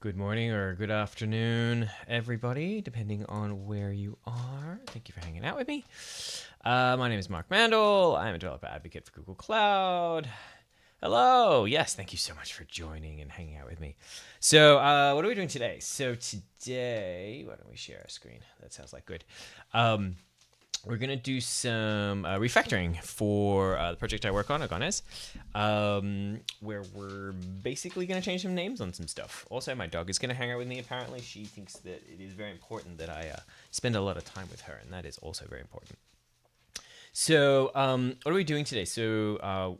Good morning or good afternoon, everybody, depending on where you are. Thank you for hanging out with me. My name is Mark Mandel. I'm a developer advocate for Google Cloud. Hello. Yes, thank you so much for joining and hanging out with me. So, what are we doing today? So today, why don't we share our screen? That sounds like good. We're going to do some refactoring for the project I work on, Agones, where we're basically going to change some names on some stuff. Also, my dog is going to hang out with me, apparently. She thinks that it is very important that I spend a lot of time with her, and that is also very important. So what are we doing today? So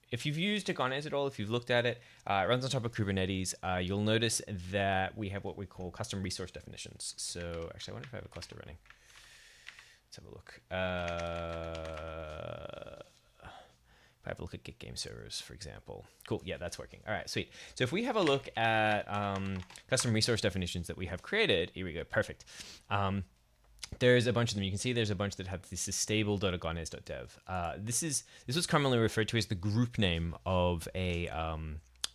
if you've used Agones at all, if you've looked at it, it runs on top of Kubernetes. You'll notice that we have what we call custom resource definitions. So actually, I wonder if I have a cluster running. Let's have a look. If I have a look at Git game servers, for example. Cool, yeah, that's working. All right, sweet. So if we have a look at custom resource definitions that we have created, here we go, perfect. There's a bunch of them. You can see there's a bunch that have this is stable.agones.dev. This was commonly referred to as the group name of a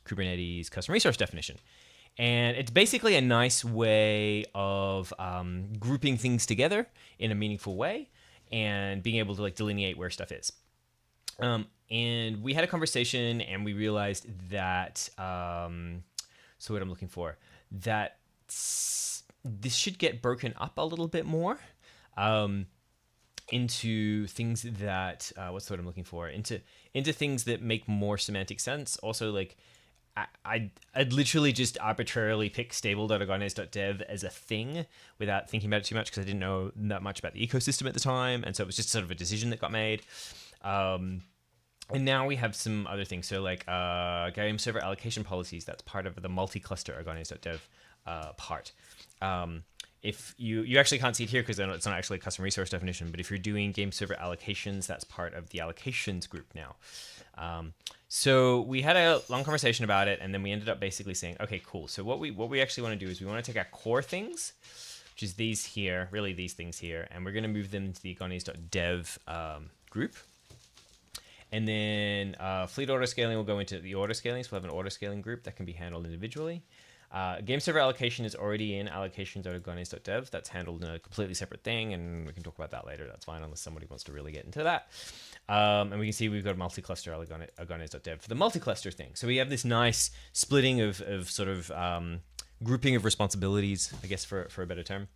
Kubernetes custom resource definition. And it's basically a nice way of grouping things together in a meaningful way and being able to like delineate where stuff is. And we had a conversation and we realized that, so what I'm looking for, that this should get broken up a little bit more into things that, what's the word I'm looking for, into things that make more semantic sense. Also, like, I'd literally just arbitrarily pick stable.agones.dev as a thing without thinking about it too much because I didn't know that much about the ecosystem at the time, and so it was just sort of a decision that got made. And now we have some other things. So like game server allocation policies, that's part of the multi-cluster agones.dev part. If you actually can't see it here because it's not actually a custom resource definition, but if you're doing game server allocations, that's part of the allocations group now. So we had a long conversation about it, and then we ended up basically saying, okay, cool. So what we actually want to do is we want to take our core things, which is these here, really these things here, and we're going to move them to the agones.dev group. And then fleet autoscaling will go into the autoscaling, so we'll have an autoscaling group that can be handled individually. Game server allocation is already in allocations.agones.dev. That's handled in a completely separate thing, and we can talk about that later. That's fine, unless somebody wants to really get into that. And we can see we've got multi-cluster agones.dev for the multi-cluster thing. So we have this nice splitting of sort of grouping of responsibilities, I guess, for a better term.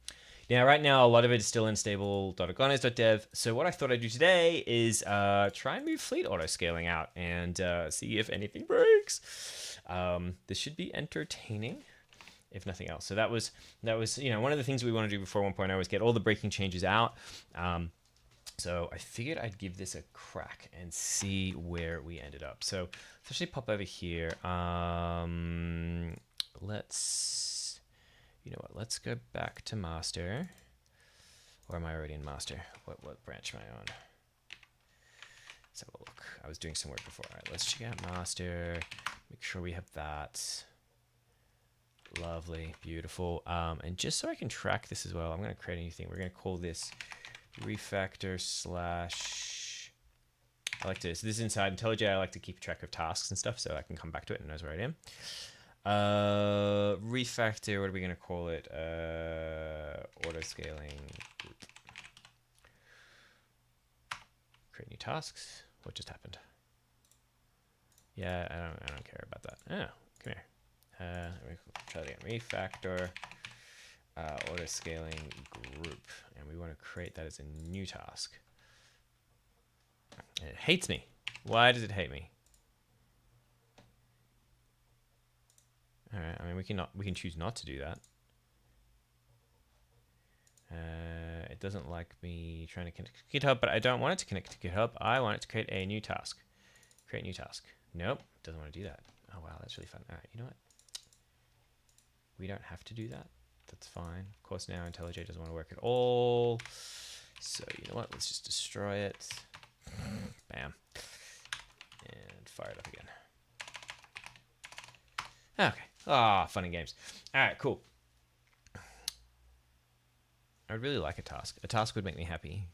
Now, right now, a lot of it is still in stable.agones.dev. So what I thought I'd do today is try and move fleet autoscaling out and see if anything breaks. This should be entertaining, if nothing else. So that was one of the things we want to do before 1.0 is get all the breaking changes out. So I figured I'd give this a crack and see where we ended up. So let's actually pop over here. Let's go back to master. Or am I already in master? What branch am I on? Let's have a look. I was doing some work before. All right, let's check out master. Make sure we have that. Lovely, beautiful. And just so I can track this as well, I'm going to create a new thing. We're going to call this refactor / I like to, so this is inside IntelliJ. I like to keep track of tasks and stuff so I can come back to it and knows where I am. Refactor, what are we going to call it? Autoscaling group. Create new tasks. What just happened? Yeah, I don't care about that. Oh, come here. Let me try that again. Refactor autoscaling group, and we want to create that as a new task. And it hates me. Why does it hate me? All right. I mean, we can choose not to do that. It doesn't like me trying to connect to GitHub, but I don't want it to connect to GitHub. I want it to create a new task. Create new task. Nope, doesn't want to do that. Oh wow, that's really fun. All right, you know what? We don't have to do that. That's fine. Of course, now IntelliJ doesn't want to work at all. So you know what? Let's just destroy it. Bam. And fire it up again. Okay. Ah, fun and games. All right, cool. I would really like a task. A task would make me happy.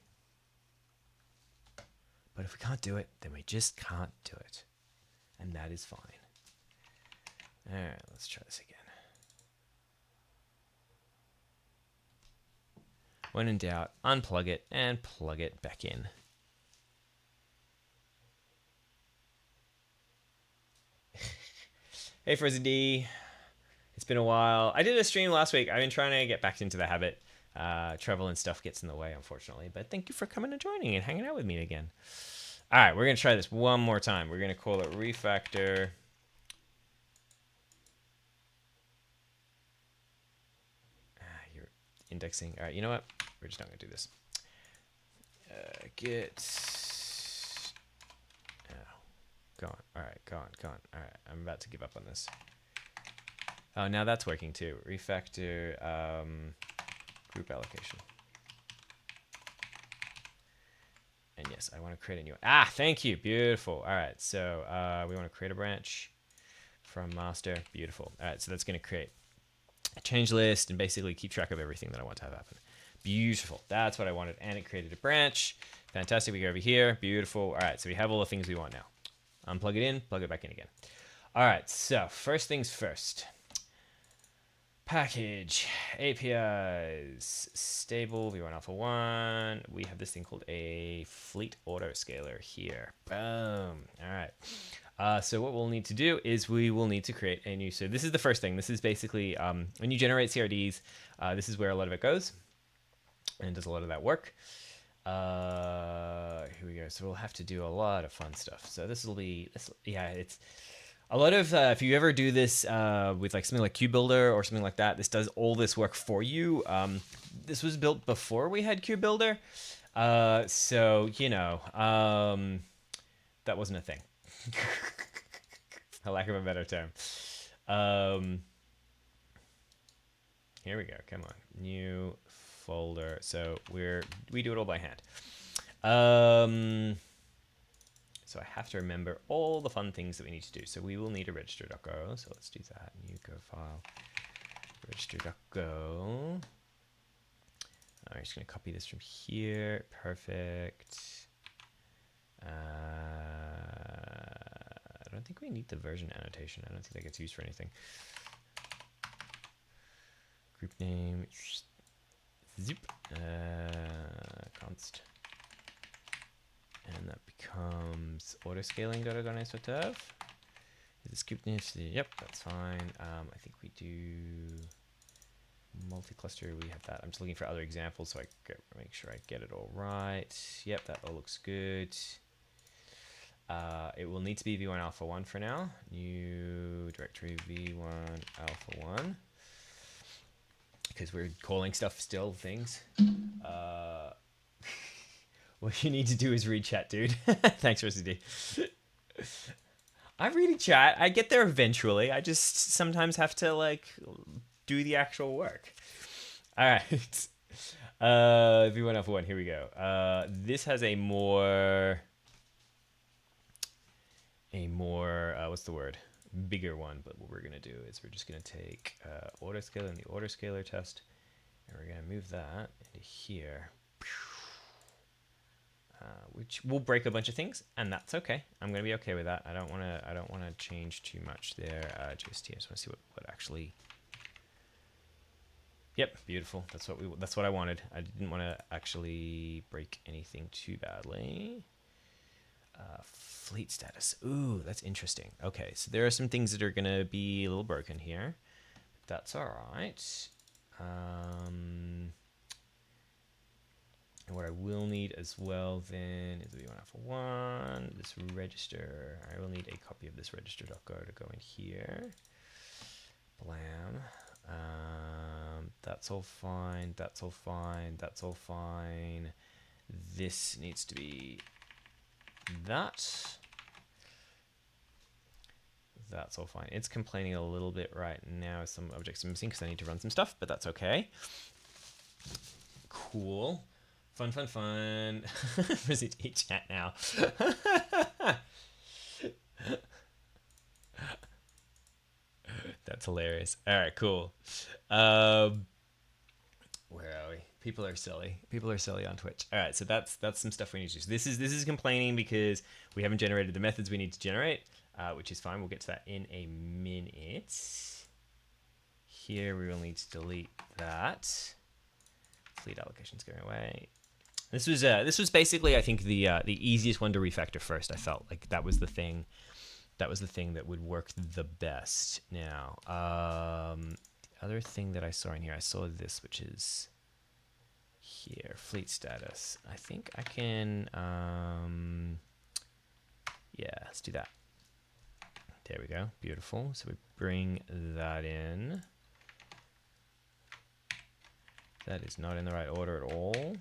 But if we can't do it, then we just can't do it. And that is fine. All right, let's try this again. When in doubt, unplug it and plug it back in. Hey, Frizzy D. It's been a while. I did a stream last week. I've been trying to get back into the habit. Travel and stuff gets in the way, unfortunately. But thank you for coming and joining and hanging out with me again. All right, we're going to try this one more time. We're going to call it Refactor. You're indexing. All right, you know what? We're just not going to do this. Get... Oh, gone. All right, gone. All right, I'm about to give up on this. Oh, now that's working too. Refactor group allocation. And yes, I want to create a new one. Ah, thank you. Beautiful. All right, so we want to create a branch from master. Beautiful. All right, so that's going to create a change list and basically keep track of everything that I want to have happen. Beautiful. That's what I wanted. And it created a branch. Fantastic. We go over here. Beautiful. All right, so we have all the things we want now. Unplug it in, plug it back in again. All right, so first things first. Package, APIs, stable, v1 alpha 1. We have this thing called a fleet autoscaler here. Boom. All right. So what we'll need to do is we will need to create a new. So this is the first thing. This is basically when you generate CRDs, this is where a lot of it goes and does a lot of that work. Here we go. So we'll have to do a lot of fun stuff. So this will be, yeah, it's a lot of, if you ever do this with like something like QBuilder or something like that, this does all this work for you. This was built before we had QBuilder. So, you know, that wasn't a thing. For lack of a better term. Here we go. Come on. New folder. So we do it all by hand. So I have to remember all the fun things that we need to do. So we will need a register.go. So let's do that. New go file. Register.go. I'm just going to copy this from here. Perfect. I don't think we need the version annotation. I don't think that gets used for anything. Group name. Zip. Const. And that becomes autoscaling.agones.dev. Is it scoop name? Yep, that's fine. I think we do multi-cluster. We have that. I'm just looking for other examples so I make sure I get it all right. Yep, that all looks good. It will need to be v1 alpha 1 for now. New directory v1 alpha 1. Because we're calling stuff still things. What you need to do is read chat, dude. Thanks, RCD. I'm reading chat. I get there eventually. I just sometimes have to, like, do the actual work. All right. V1 alpha 1. Here we go. This has a more, what's the word? Bigger one. But what we're going to do is we're just going to take autoscaler and the autoscaler test. And we're going to move that into here. Which will break a bunch of things, and that's okay. I'm gonna be okay with that. I don't wanna change too much there. Just I just want to see what actually. Yep, beautiful. That's what I wanted. I didn't want to actually break anything too badly. Fleet status. Ooh, that's interesting. Okay, so there are some things that are gonna be a little broken here. That's all right. And what I will need as well then is v1 alpha 1, this register. I will need a copy of this register.go to go in here. Blam. That's all fine. That's all fine. That's all fine. This needs to be that. That's all fine. It's complaining a little bit right now. Some objects are missing because I need to run some stuff, but that's okay. Cool. Fun. Visit chat now. That's hilarious. All right, cool. Where are we? People are silly. People are silly on Twitch. All right, so that's some stuff we need to do. So this is complaining because we haven't generated the methods we need to generate. which is fine. We'll get to that in a minute. Here we will need to delete that. Fleet allocations going away. This was basically, I think, the easiest one to refactor first. I felt like that was the thing. That was the thing that would work the best. Now, the other thing that I saw in here, I saw this, which is here, fleet status. I think I can, yeah, let's do that. There we go, beautiful. So we bring that in. That is not in the right order at all.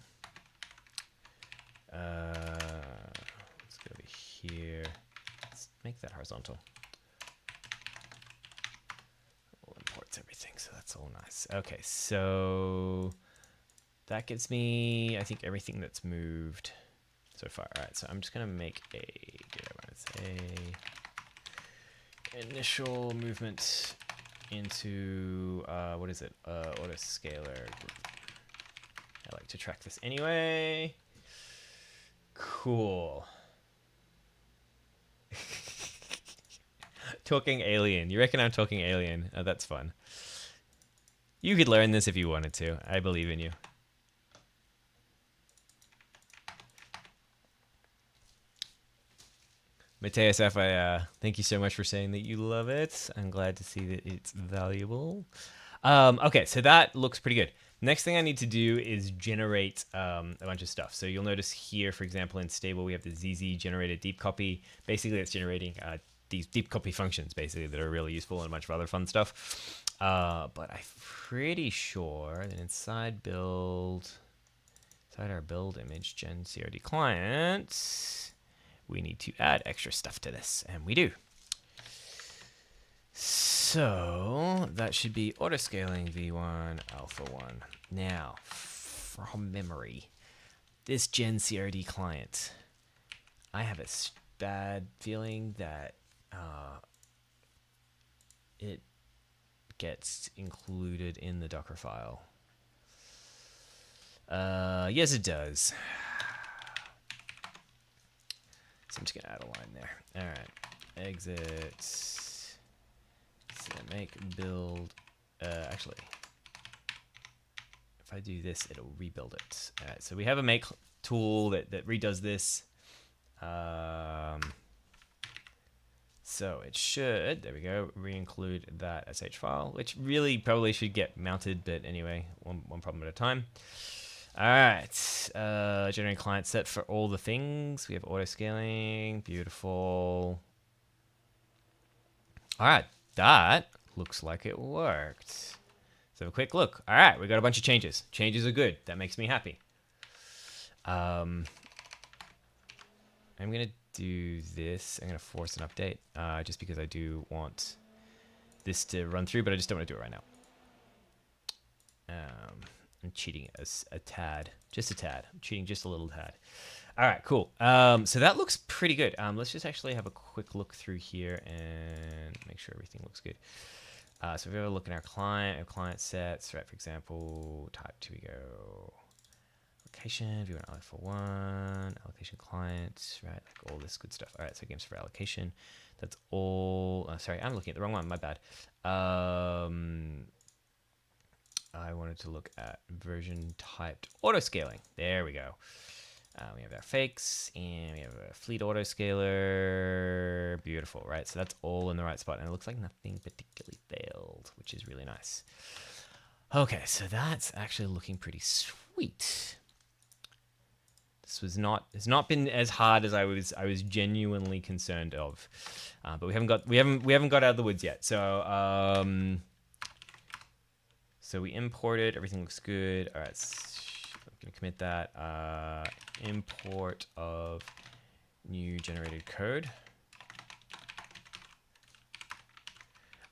Let's go over here. Let's make that horizontal. All imports everything, so that's all nice. Okay, so that gives me, I think, everything that's moved so far. All right, so I'm just gonna make a initial movement into what is it? Autoscaler. I like to track this anyway. Cool. Talking alien. You reckon I'm talking alien? Oh, that's fun. You could learn this if you wanted to. I believe in you. Mateus F, thank you so much for saying that you love it. I'm glad to see that it's valuable. Okay, so that looks pretty good. Next thing I need to do is generate a bunch of stuff. So you'll notice here, for example, in stable, we have the ZZ generated deep copy. Basically, it's generating these deep copy functions, basically, that are really useful and a bunch of other fun stuff. But I'm pretty sure that inside our build image gen CRD client, we need to add extra stuff to this, and we do. So that should be autoscaling v1 alpha 1. Now, from memory, this gen CRD client, I have a bad feeling that it gets included in the Docker file. Yes, it does. So I'm just gonna add a line there. All right, exit. So make build. Actually, if I do this, it'll rebuild it. All right, so we have a make tool that redoes this. So it should, there we go, re-include that sh file, which really probably should get mounted, but anyway, one problem at a time. All right, generate client set for all the things. We have auto scaling, beautiful. All right, that looks like it worked. Let's have a quick look. All right, we got a bunch of changes. Changes are good. That makes me happy. I'm gonna do this. I'm gonna force an update, just because I do want this to run through, but I just don't want to do it right now. I'm cheating a tad, just a tad. I'm cheating just a little tad. All right, cool. So that looks pretty good. Let's just actually have a quick look through here and make sure everything looks good. So if we have a look at our client sets, right? For example, type 2 we go. Allocation, view an alpha 1, allocation client, right? Like all this good stuff. All right, so games for allocation. That's all. Sorry, I'm looking at the wrong one. My bad. I wanted to look at version typed auto scaling. There we go. We have our fakes and we have a fleet auto scaler. Beautiful, right? So that's all in the right spot, and it looks like nothing particularly failed, which is really nice. Okay, so that's actually looking pretty sweet. This was not, it's not been as hard as I was genuinely concerned of, but we haven't got out of the woods yet. So so we imported, everything looks good. All right, I'm gonna commit that. Import of new generated code.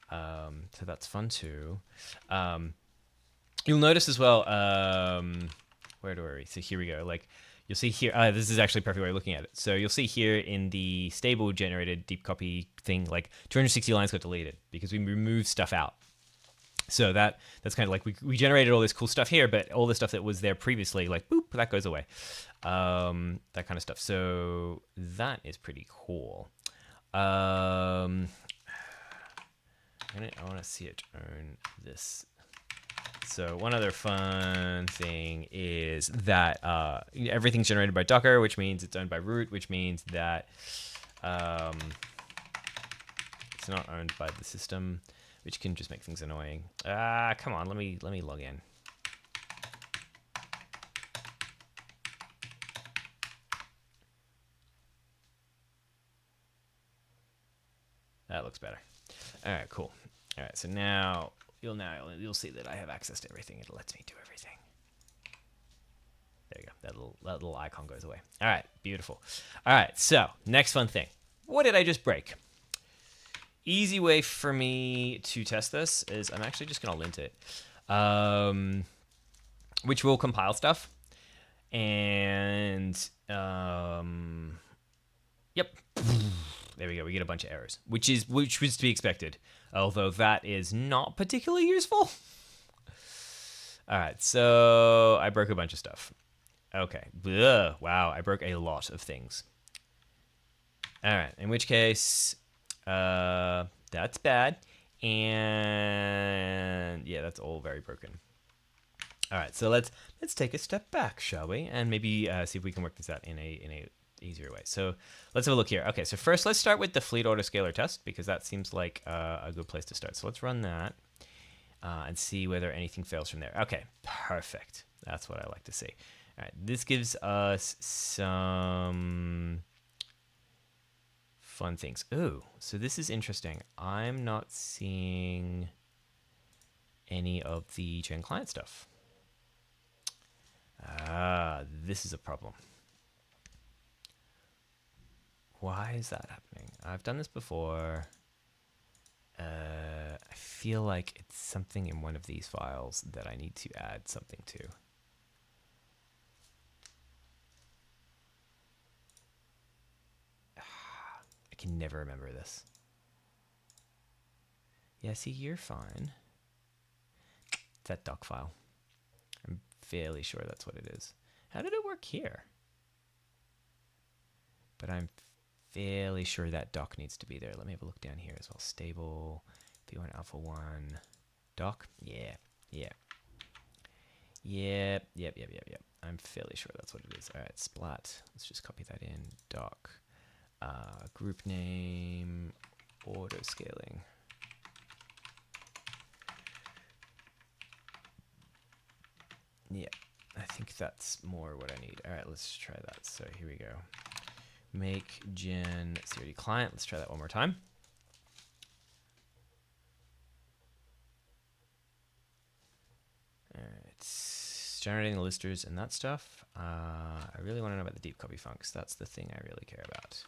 So that's fun too. You'll notice as well. Where do we? So here we go. Like. You'll see here, this is actually a perfect way of looking at it. So you'll see here in the stable generated deep copy thing, like 260 lines got deleted because we removed stuff out. So that's kind of like we generated all this cool stuff here, but all the stuff that was there previously, like boop, that goes away. That kind of stuff. So that is pretty cool. I want to see it own this. So one other fun thing is that everything's generated by Docker, which means it's owned by root, which means that it's not owned by the system, which can just make things annoying. Come on, let me log in. That looks better. All right, cool. All right, so now you'll see that I have access to everything. It lets me do everything. There you go. That little icon goes away. All right, beautiful. All right, so next fun thing. What did I just break? Easy way for me to test this is I'm actually just going to lint it, which will compile stuff. And yep. There we go. We get a bunch of errors, which was to be expected, although that is not particularly useful. All right, so I broke a bunch of stuff. Okay. Ugh, wow, I broke a lot of things. All right, in which case, that's bad, and yeah, that's all very broken. All right, so let's take a step back, shall we, and maybe see if we can work this out in a easier way. So let's have a look here. Okay, so first let's start with the Fleet Autoscaler test because that seems like a good place to start. So let's run that and see whether anything fails from there. Okay, perfect. That's what I like to see. All right, this gives us some fun things. Ooh, so this is interesting. I'm not seeing any of the Gen Client stuff. This is a problem. Why is that happening? I've done this before. I feel like it's something in one of these files that I need to add something to. I can never remember this. Yeah, see, you're fine. It's that doc file. I'm fairly sure that's what it is. How did it work here? But I'm fairly sure that doc needs to be there. Let me have a look down here as well. Stable, v1 alpha 1, doc. Yeah. Yep. I'm fairly sure that's what it is. All right, splat. Let's just copy that in. Doc. Group name, autoscaling. Yeah, I think that's more what I need. All right, let's try that. So here we go. Make gen CRD client. Let's try that one more time. All right, it's generating the listers and that stuff. I really want to know about the deep copy funcs. That's the thing I really care about.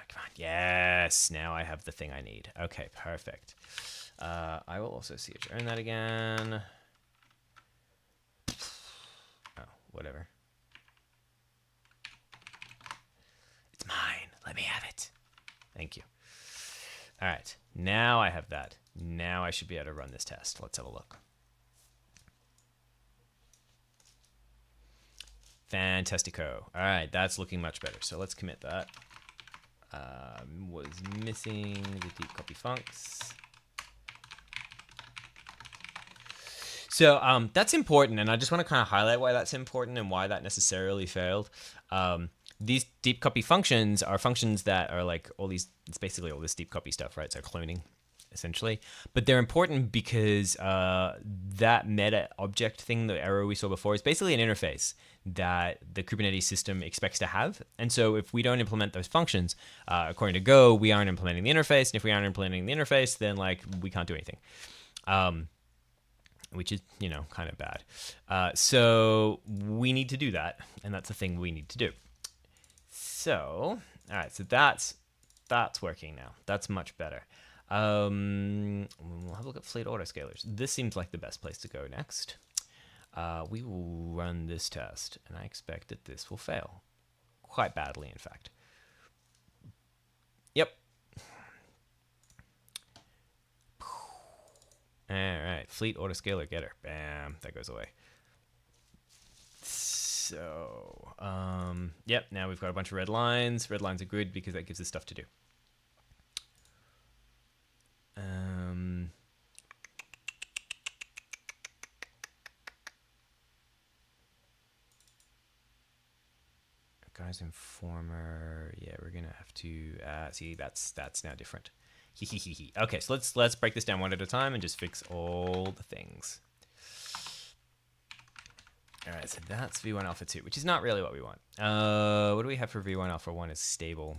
Come on. Yes, now I have the thing I need. Okay, perfect. I will also earn that again. Oh, whatever. It's mine. Let me have it. Thank you. All right, now I have that. Now I should be able to run this test. Let's have a look. Fantastico. All right, that's looking much better. So let's commit that. Was missing the deep copy funcs. So that's important, and I just want to kind of highlight why that's important and why that necessarily failed. These deep copy functions are functions that are like all these, it's basically all this deep copy stuff, right? So cloning, essentially. But they're important because that meta object thing, the error we saw before, is basically an interface that the Kubernetes system expects to have. And so if we don't implement those functions, according to Go, we aren't implementing the interface. And if we aren't implementing the interface, then like we can't do anything. Which is, kind of bad. So we need to do that, and that's a thing we need to do. So, all right, so that's working now. That's much better. We'll have a look at Fleet Autoscalers. This seems like the best place to go next. We will run this test, and I expect that this will fail. Quite badly, in fact. Yep. All right, Fleet Autoscaler getter. Bam, that goes away. So, yep, now we've got a bunch of red lines. Red lines are good because that gives us stuff to do. Agones Informer. Yeah, we're gonna have to see that's now different. Okay, so let's break this down one at a time and just fix all the things. All right, so that's v1 alpha 2, which is not really what we want. What do we have for v1 alpha 1 is stable.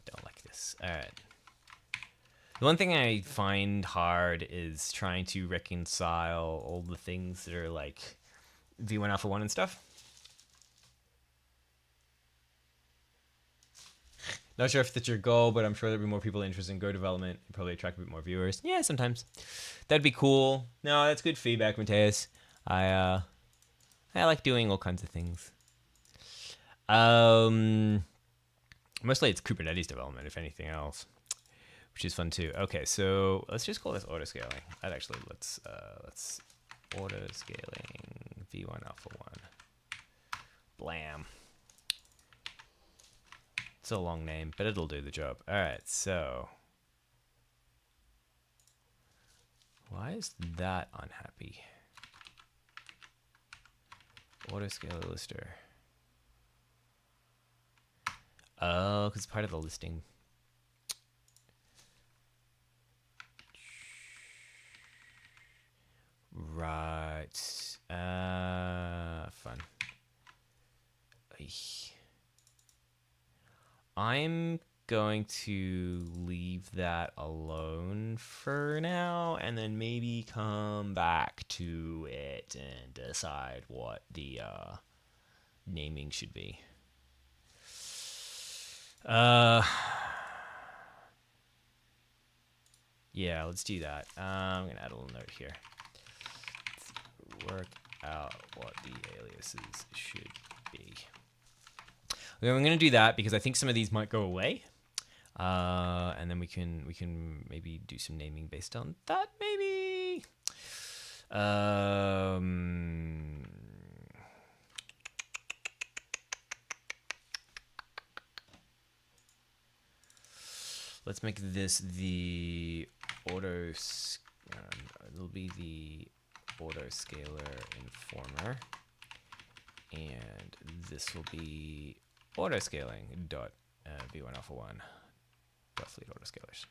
Don't like this. All right. The one thing I find hard is trying to reconcile all the things that are like v1 alpha 1 and stuff. Not sure if that's your goal, but I'm sure there'll be more people interested in Go development. It'll probably attract a bit more viewers. Yeah, sometimes. That'd be cool. No, that's good feedback, Mateus. I like doing all kinds of things. Mostly it's Kubernetes development, if anything else, which is fun too. Okay, so let's just call this autoscaling. Let's autoscaling v1 alpha 1. Blam. It's a long name, but it'll do the job. All right, so why is that unhappy? Autoscaler lister. Oh, because it's part of the listing. Right. Fun. I'm going to leave that alone for now and then maybe come back to it and decide what the naming should be. Yeah, let's do that. I'm going to add a little note here. Let's work out what the aliases should be. Okay, I'm going to do that because I think some of these might go away. And then we can maybe do some naming based on that, maybe. Let's make this the it'll be the Autoscaler Informer, and this will be autoscaling dot v1 alpha 1 dot fleet autoscalers.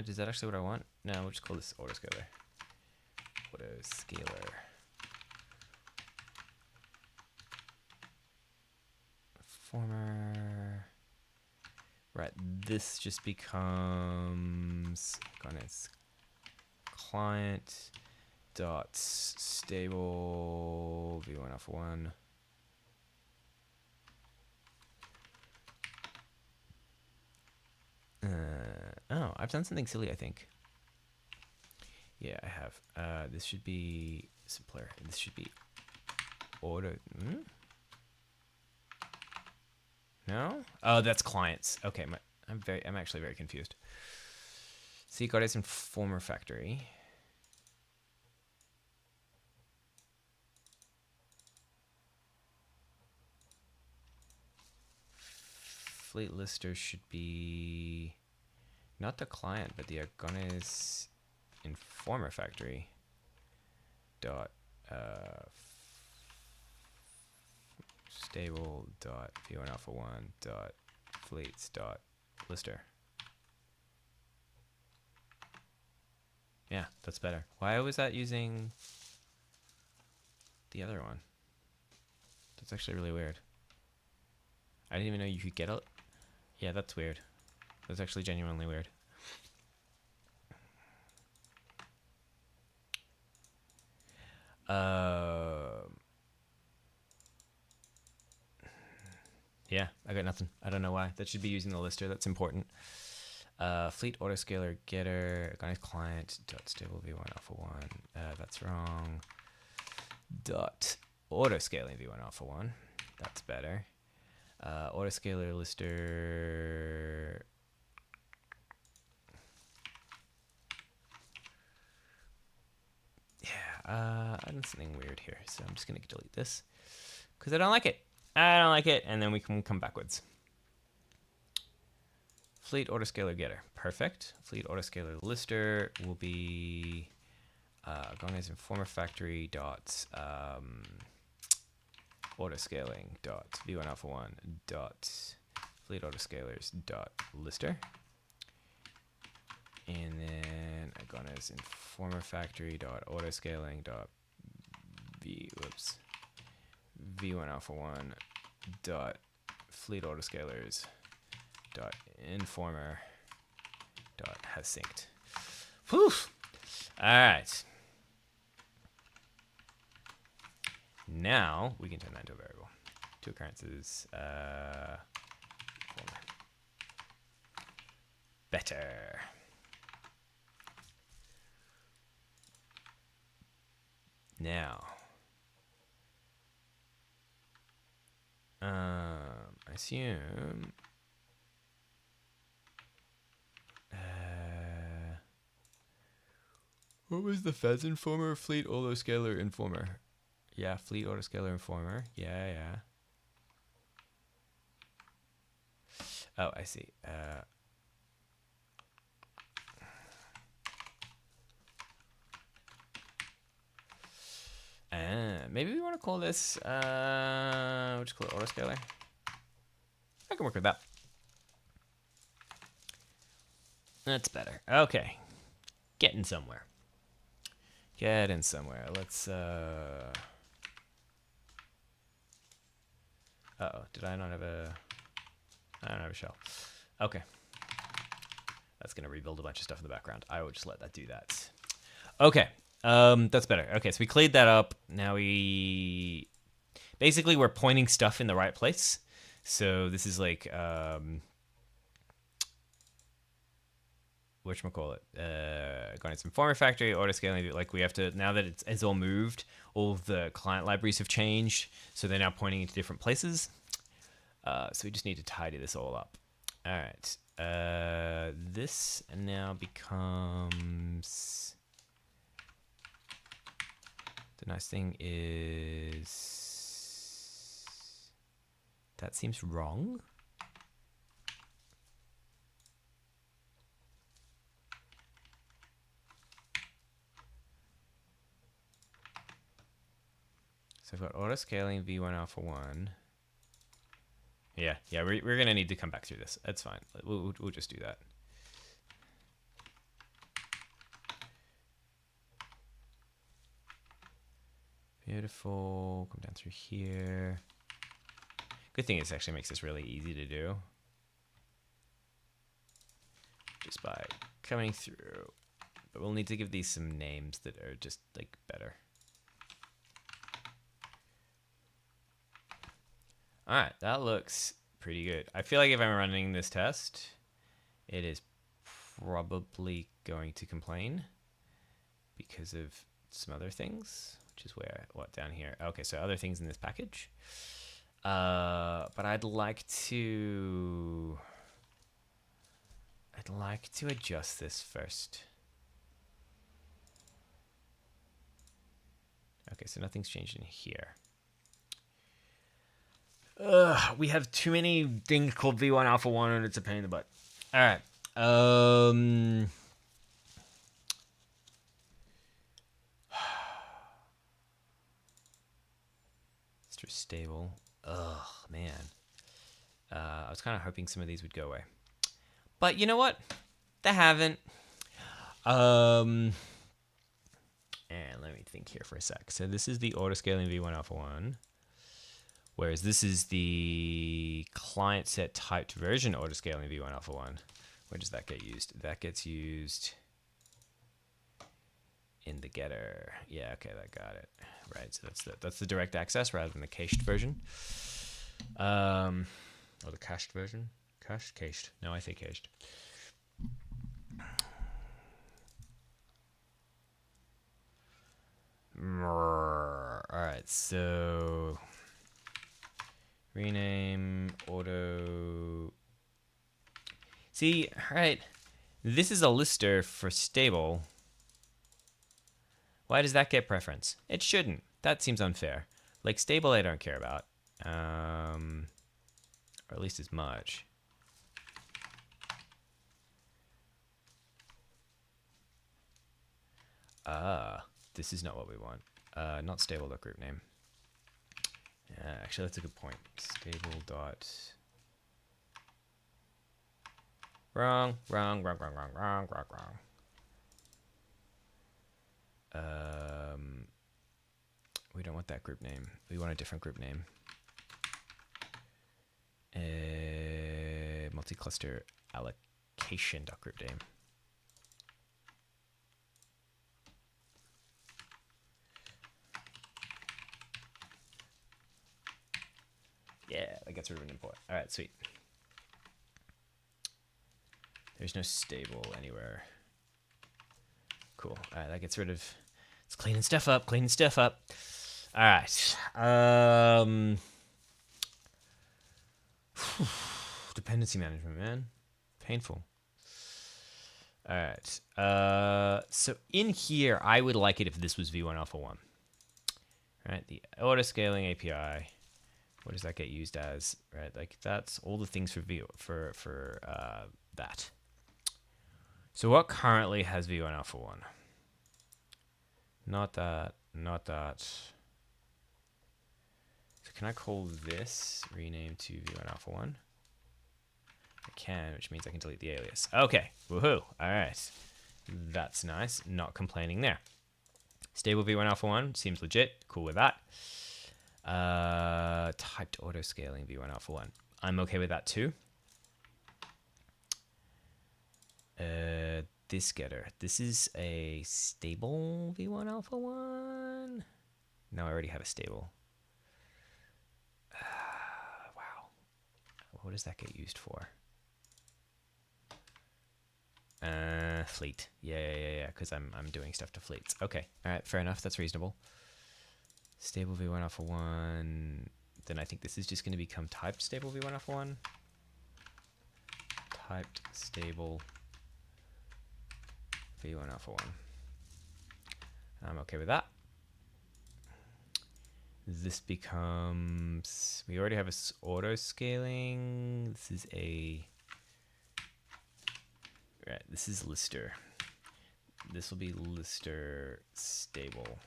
Is that actually what I want? No, we'll just call this autoscaler. Autoscaler. Former. Right, this just becomes Agones client dot stable v1 alpha 1. Oh, I've done something silly, I think. Yeah, I have. This should be simpler. This should be auto. No? Oh, that's clients. Okay, I'm actually very confused. See, got it in former factory. Fleet lister should be not the client, but the Agones Informer factory dot stable dot v1 alpha 1 dot fleets dot lister. Yeah, that's better. Why was that using the other one? That's actually really weird. I didn't even know you could get it. Yeah, that's weird. That's actually genuinely weird. Yeah, I got nothing. I don't know why. That should be using the lister. That's important. Fleet autoscaler getter Agones client dot stable v1 alpha 1. That's wrong. Dot autoscaling v1 alpha 1. That's better. Autoscaler lister. Yeah, I did something weird here, so I'm just gonna delete this because I don't like it. I don't like it, and then we can come backwards. Fleet autoscaler getter. Perfect. Fleet autoscaler lister will be Agones informer factory dot autoscaling dot v1 alpha 1 dot fleet autoscalers dot lister, and then Agones informer factory dot autoscaling dot v1 alpha 1 dot fleet autoscalers dot informer dot has synced. Whew. All right. Now we can turn that into a variable. Two occurrences. Informer. Better. Now, I assume. What was the Fez informer? Fleet autoscaler informer. Yeah, fleet autoscaler informer. Yeah. Oh, I see. Maybe we want to call this, we'll just call it autoscaler. I can work with that. That's better. Okay. Getting somewhere. Let's, uh-oh, did I not have a, I don't have a shell. Okay. That's going to rebuild a bunch of stuff in the background. I will just let that do that. Okay. That's better. Okay, so we cleared that up. Now basically we're pointing stuff in the right place. So this is like, whatchamacallit, going some former factory, autoscaling, like we have to, now that it's all moved, all of the client libraries have changed. So they're now pointing into different places. So we just need to tidy this all up. All right. This now becomes... The nice thing is that seems wrong. So I've got autoscaling v1 alpha 1. Yeah, we're going to need to come back through this. That's fine. We'll just do that. Beautiful. Come down through here. Good thing is actually makes this really easy to do. Just by coming through. But we'll need to give these some names that are just like better. All right, that looks pretty good. I feel like if I'm running this test, it is probably going to complain because of some other things. Which is where, down here? Okay, so other things in this package. But I'd like to adjust this first. Okay, so nothing's changed in here. We have too many things called v1 alpha 1 and it's a pain in the butt. All right. Stable. Ugh, man. I was kind of hoping some of these would go away. But you know what? They haven't. And let me think here for a sec. So this is the autoscaling v1 alpha 1. Whereas this is the client set typed version autoscaling v1 alpha 1. Where does that get used? That gets used in the getter. Yeah, okay, that got it. Right, so that's the direct access rather than the cached version. Or the cached version. Cached. No, I say cached. All right, so rename auto. See, all right, this is a lister for stable. Why does that get preference? It shouldn't. That seems unfair. Like stable, I don't care about, or at least as much. This is not what we want. Not stable.group name. Actually, that's a good point. Stable dot. Wrong. We don't want that group name. We want a different group name. Multi-cluster allocation.group name. Yeah, that gets rid of an import. All right, sweet. There's no stable anywhere. Cool. All right, that gets rid of. It's cleaning stuff up. All right. Dependency management, man. Painful. All right. So in here, I would like it if this was v1 alpha 1. All right. The autoscaling API. What does that get used as? Right. Like that's all the things for that. So what currently has v1 alpha 1? Not that. So can I call this rename to v1 alpha 1? I can, which means I can delete the alias. Okay, woohoo. All right, that's nice. Not complaining there. Stable v1 alpha 1 seems legit. Cool with that. Typed autoscaling v1 alpha 1. I'm okay with that too. This getter. This is a stable v1 alpha 1. No, I already have a stable. Wow. What does that get used for? Fleet. Yeah. Because I'm doing stuff to fleets. Okay. All right. Fair enough. That's reasonable. Stable v1 alpha 1. Then I think this is just going to become typed stable v1 alpha 1. Typed stable v1 alpha 1. I'm okay with that. This becomes. We already have a auto scaling. This is a. Right, this is lister. This will be lister stable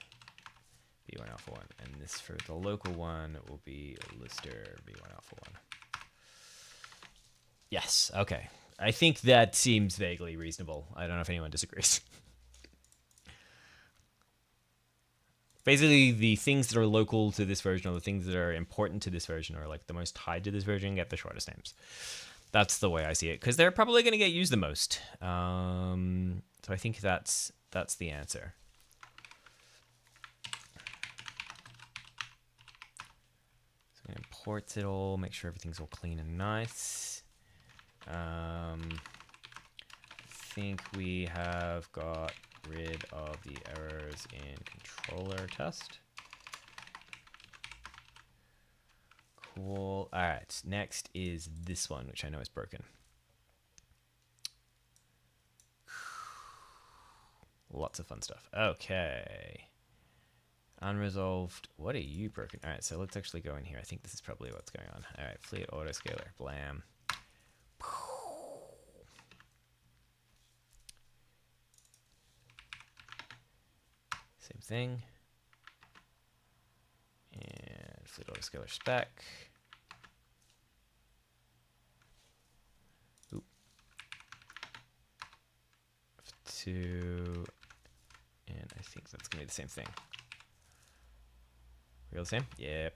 v1 alpha 1, and this for the local one will be lister v1 alpha 1. Yes, okay. I think that seems vaguely reasonable. I don't know if anyone disagrees. Basically, the things that are local to this version or the things that are important to this version or like the most tied to this version get the shortest names. That's the way I see it, because they're probably going to get used the most. So I think that's the answer. So I'm going to import it all, make sure everything's all clean and nice. I think we have got rid of the errors in controller test. Cool. All right. Next is this one, which I know is broken. Lots of fun stuff. Okay. Unresolved. What are you broken? All right. So let's actually go in here. I think this is probably what's going on. All right. Fleet autoscaler. Blam. Same thing. And fleet autoscaler spec. Oop. F2. And I think that's going to be the same thing. We're all the same? Yep.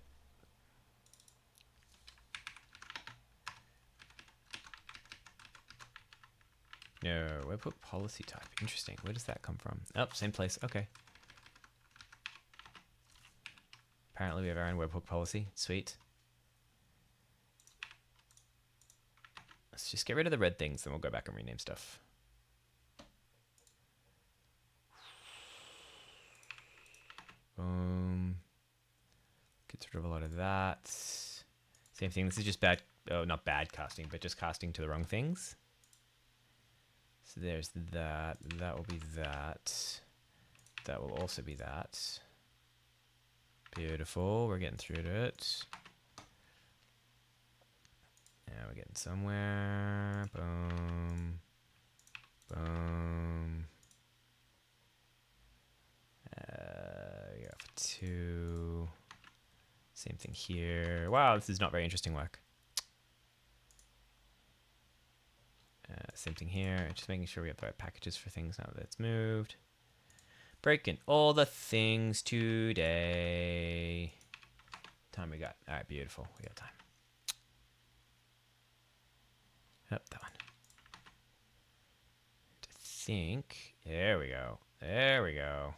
No, webhook policy type. Interesting. Where does that come from? Oh, same place. Okay. Apparently we have our own webhook policy. Sweet. Let's just get rid of the red things, then we'll go back and rename stuff. Boom. Gets rid of a lot of that. Same thing. This is just bad. Oh, not bad casting, but just casting to the wrong things. So there's that. That will be that. That will also be that. Beautiful. We're getting through to it. Now we're getting somewhere. Boom. Boom. 2. Same thing here. Wow, this is not very interesting work. Same thing here. Just making sure we have the right packages for things now that it's moved. Breaking all the things today. Time we got. All right, beautiful. We got time. Yep, that one. I think. There we go. There we go.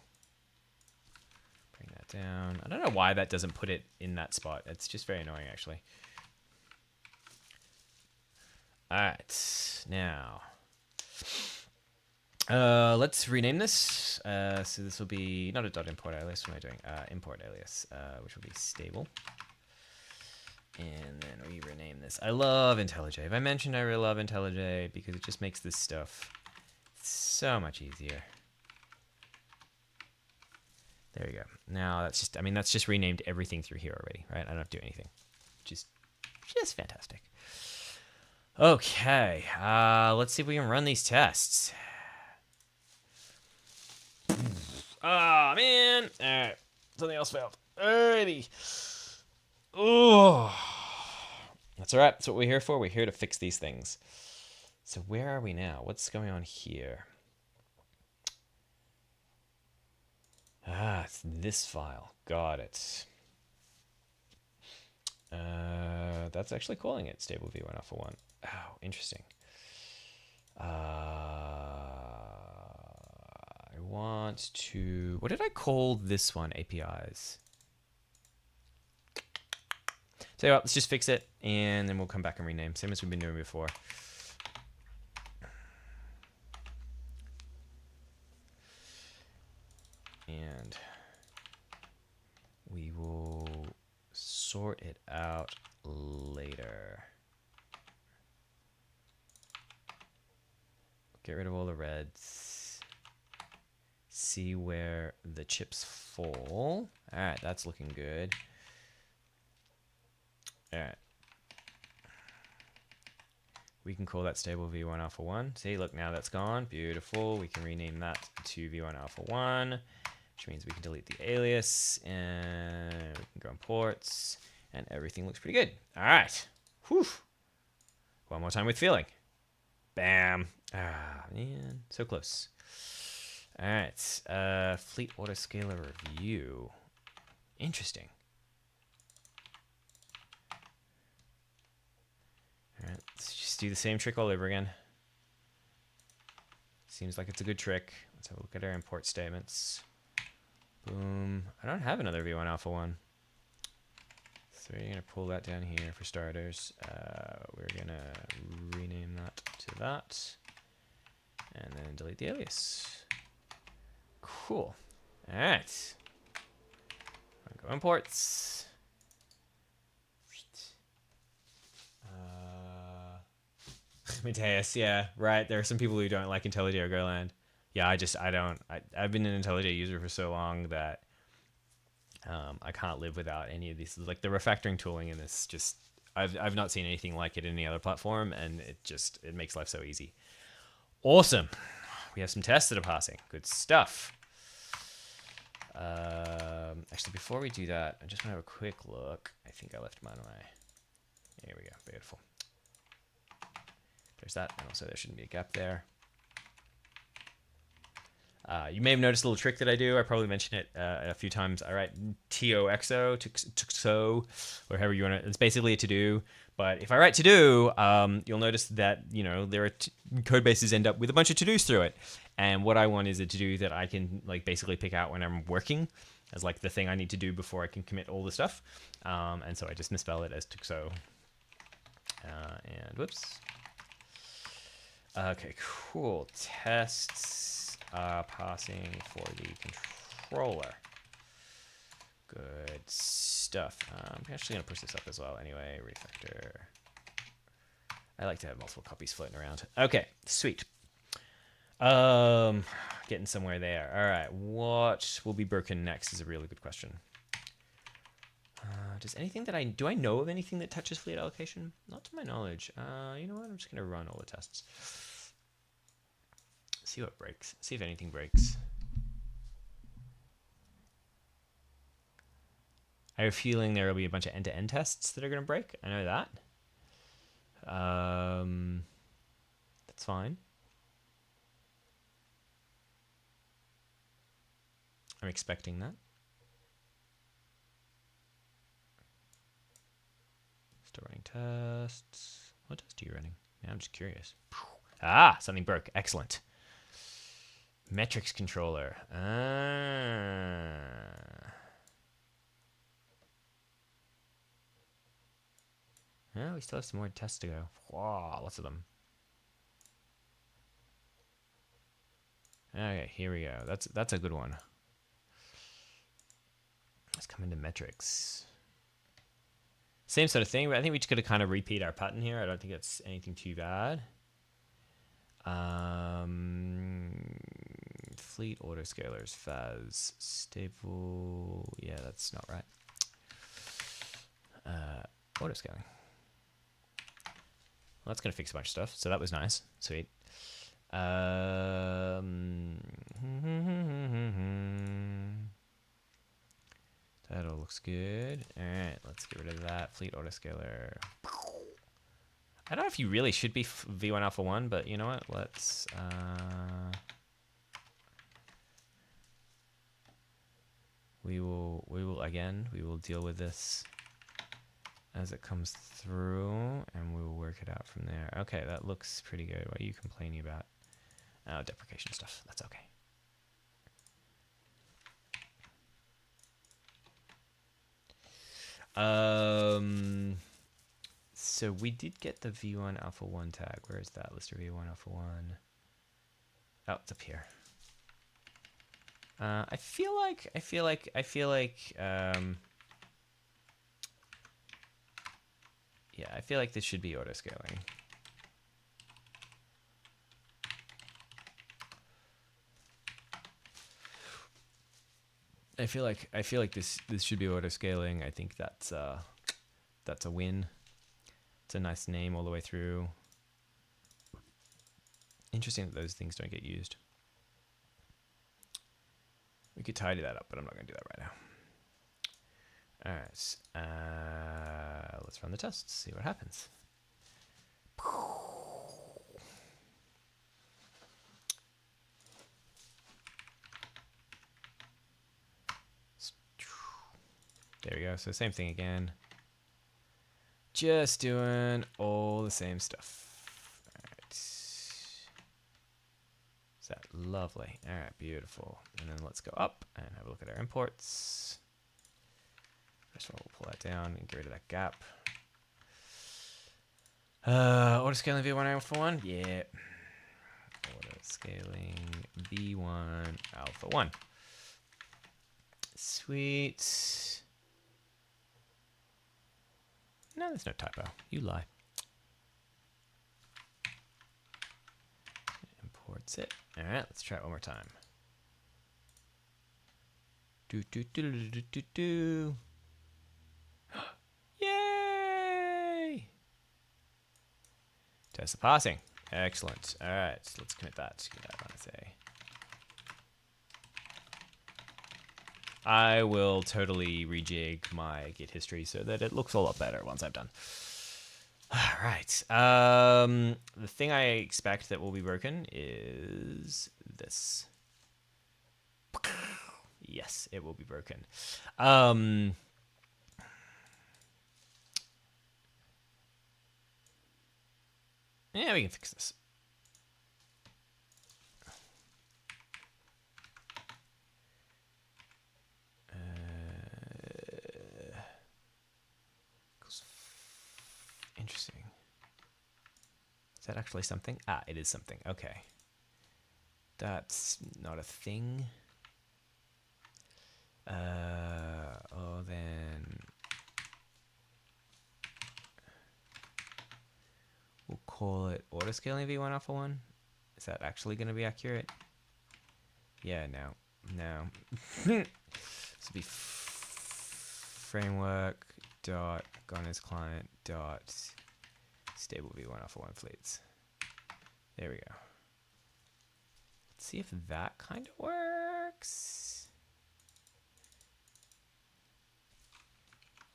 Bring that down. I don't know why that doesn't put it in that spot. It's just very annoying, actually. All right, now let's rename this. So this will be not a dot import alias. What am I doing? Import alias, which will be stable. And then we rename this. I love IntelliJ. If I mentioned I really love IntelliJ because it just makes this stuff so much easier. There you go. Now that's just, I mean, that's just renamed everything through here already, right? I don't have to do anything. Just fantastic. Okay, let's see if we can run these tests. Oh, man. All right, something else failed. Alrighty. Oh, that's all right. That's what we're here for. We're here to fix these things. So where are we now? What's going on here? It's this file. Got it. That's actually calling it stable v1 alpha 1. Oh, interesting. I want to... What did I call this one? APIs. So yeah, let's just fix it, and then we'll come back and rename. Same as we've been doing before. And we will sort it out later. Get rid of all the reds. See where the chips fall. All right, that's looking good. All right. We can call that stable v1 alpha 1. See, look, now that's gone. Beautiful. We can rename that to v1 alpha 1, which means we can delete the alias, and we can go on ports, and everything looks pretty good. All right. Whew. One more time with feeling. Bam. Ah, man. So close. All right. Fleet Autoscaler review. Interesting. All right. Let's just do the same trick all over again. Seems like it's a good trick. Let's have a look at our import statements. Boom. I don't have another v1 alpha 1. So we're going to pull that down here for starters. We're going to rename that to that. And then delete the alias. Cool. All right. Go imports. Mateus, yeah, right. There are some people who don't like IntelliJ or Golang. Yeah, I've been an IntelliJ user for so long that I can't live without any of these. Like the refactoring tooling in this, just I've not seen anything like it in any other platform, and it makes life so easy. Awesome. We have some tests that are passing. Good stuff. Actually, before we do that, I just want to have a quick look. I think I left mine away. Here we go. Beautiful. There's that, and also there shouldn't be a gap there. You may have noticed a little trick that I do. I probably mentioned it a few times. I write TOXO, TXO, or however you want to. It's basically a to-do. But if I write to-do, you'll notice that there are code bases end up with a bunch of to-dos through it. And what I want is a to-do that I can basically pick out when I'm working as the thing I need to do before I can commit all the stuff. And so I just misspell it as TXO. And whoops. Okay, cool. Tests passing for the controller. Good stuff. I'm actually going to push this up as well anyway. Refactor. I like to have multiple copies floating around. Okay, sweet. Getting somewhere there. All right, what will be broken next is a really good question. Does anything that do I know of anything that touches fleet allocation? Not to my knowledge. You know what? I'm just going to run all the tests. See what breaks. See if anything breaks. I have a feeling there will be a bunch of end-to-end tests that are going to break. I know that. That's fine. I'm expecting that. Still running tests. What test are you running? Yeah, I'm just curious. Ah, something broke. Excellent. Metrics controller. Yeah, we still have some more tests to go. Wow, lots of them. Okay, here we go. That's a good one. Let's come into metrics. Same sort of thing, but I think we just got to kind of repeat our pattern here. I don't think it's anything too bad. Fleet autoscalars, FAS, stable. Yeah, that's not right. Autoscaling. Well, that's going to fix a bunch of stuff. So that was nice. Sweet. That all looks good. All right, let's get rid of that. Fleet autoscaler. I don't know if you really should be V1 Alpha 1, but you know what? Let's... we will deal with this as it comes through, and we will work it out from there. Okay, that looks pretty good. What are you complaining about? Oh, deprecation stuff. That's okay. So we did get the V1 Alpha 1 tag. Where is that? List of V1 Alpha 1. Oh, it's up here. I feel like yeah, I feel like this should be auto scaling. I feel like this should be auto scaling. I think that's a win. It's a nice name all the way through. Interesting that those things don't get used. We could tidy that up, but I'm not going to do that right now. All right, let's run the tests, see what happens. There we go. So same thing again. Just doing all the same stuff. All right. Is that lovely? All right, beautiful. And then let's go up and have a look at our imports. First of all, we'll pull that down and get rid of that gap. Autoscaling V1 Alpha 1? Yeah. Autoscaling V1 Alpha 1. Sweet. No, there's no typo. You lie. Imports it. All right, let's try it one more time. Yay! Test of passing. Excellent. All right, so let's commit that. Get that on SA. I will totally rejig my Git history so that it looks a lot better once I've done. All right. The thing I expect that will be broken is this. Yes, it will be broken. Yeah, we can fix this. Interesting. Is that actually something? Ah, it is something. Okay. That's not a thing. Oh, then we'll call it autoscaling V1 Alpha 1. Is that actually going to be accurate? Yeah, no. This will be framework dot Agones client dot stable V1 Alpha 1 fleets. There we go. Let's see if that kind of works.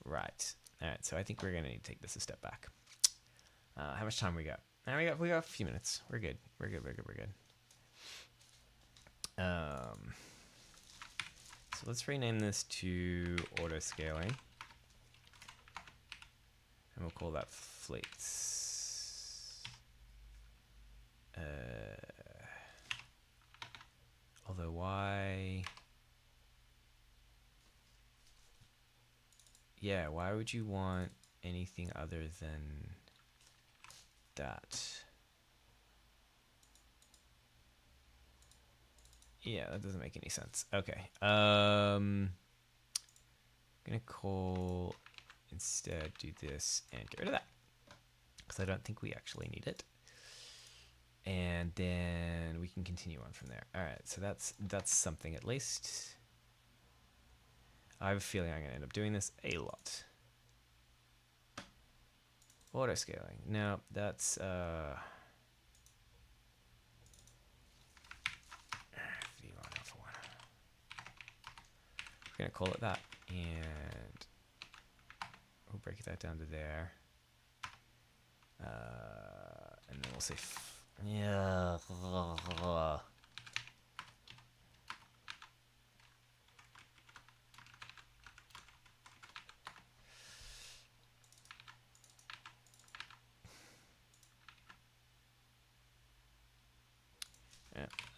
Right. All right. So I think we're gonna need to take this a step back. How much time we got? We got a few minutes. We're good. We're good. So let's rename this to Autoscaling, and we'll call that Fleets. Although why? Yeah, why would you want anything other than that? Yeah, that doesn't make any sense. Okay. I'm gonna call instead do this and get rid of that because I don't think we actually need it. And then we can continue on from there. All right, so that's something at least. I have a feeling I'm gonna end up doing this a lot. Auto scaling. No, that's V1 alpha 1. We're gonna call it that, and we'll break that down to there. And then we'll say yeah.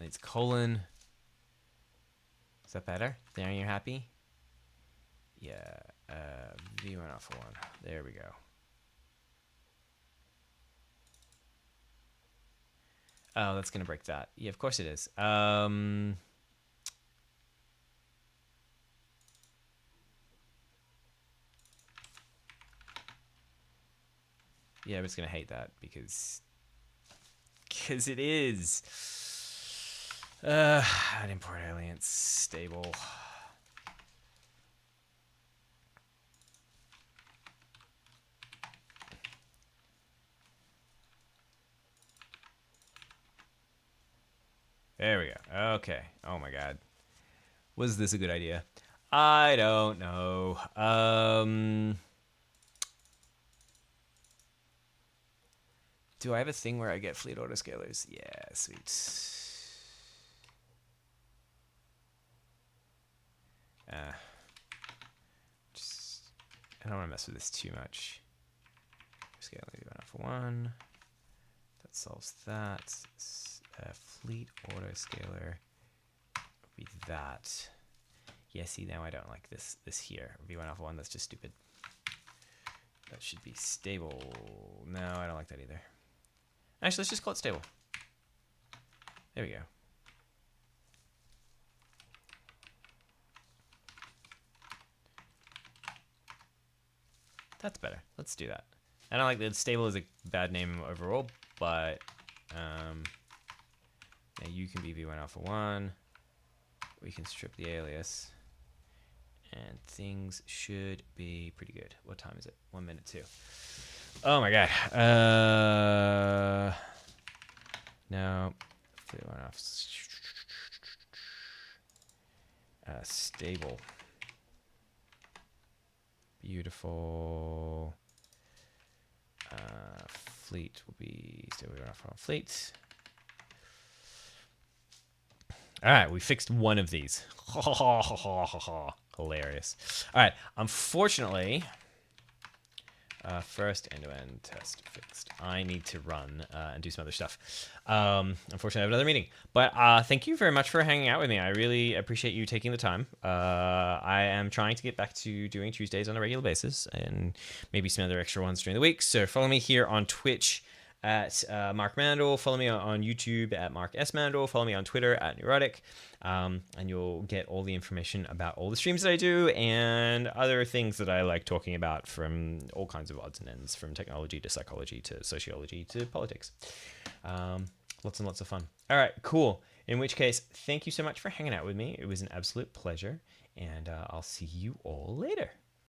It's colon. Is that better? There, you're happy? Yeah. V1 alpha 1. There we go. Oh, that's gonna break that. Yeah, of course it is. Yeah, I'm just gonna hate that because it is. Add import aliens stable. There we go. Okay. Oh my god. Was this a good idea? I don't know. Do I have a thing where I get fleet autoscalers? Yeah, sweet. I don't want to mess with this too much. Scaling V1 alpha 1. That solves that. Fleet autoscaler would be that. Yeah, see, now I don't like this here. V1 alpha 1, that's just stupid. That should be stable. No, I don't like that either. Actually, let's just call it stable. There we go. That's better. Let's do that. I don't like that stable is a bad name overall, but now you can be V1 alpha 1. We can strip the alias. And things should be pretty good. What time is it? 1 minute 2. Oh my god. No. V1 alpha. Stable. Beautiful. Fleet will be stable from fleet. All right, we fixed one of these. Hilarious. All right, unfortunately, first end-to-end test fixed. I need to run and do some other stuff. Unfortunately, I have another meeting. But thank you very much for hanging out with me. I really appreciate you taking the time. I am trying to get back to doing Tuesdays on a regular basis and maybe some other extra ones during the week. So follow me here on Twitch at Mark Mandel. Follow me on YouTube at Mark S. Mandel. Follow me on Twitter at Neurotic. And you'll get all the information about all the streams that I do and other things that I like talking about from all kinds of odds and ends, from technology to psychology to sociology to politics. Lots and lots of fun. All right, cool. In which case, thank you so much for hanging out with me. It was an absolute pleasure, and I'll see you all later.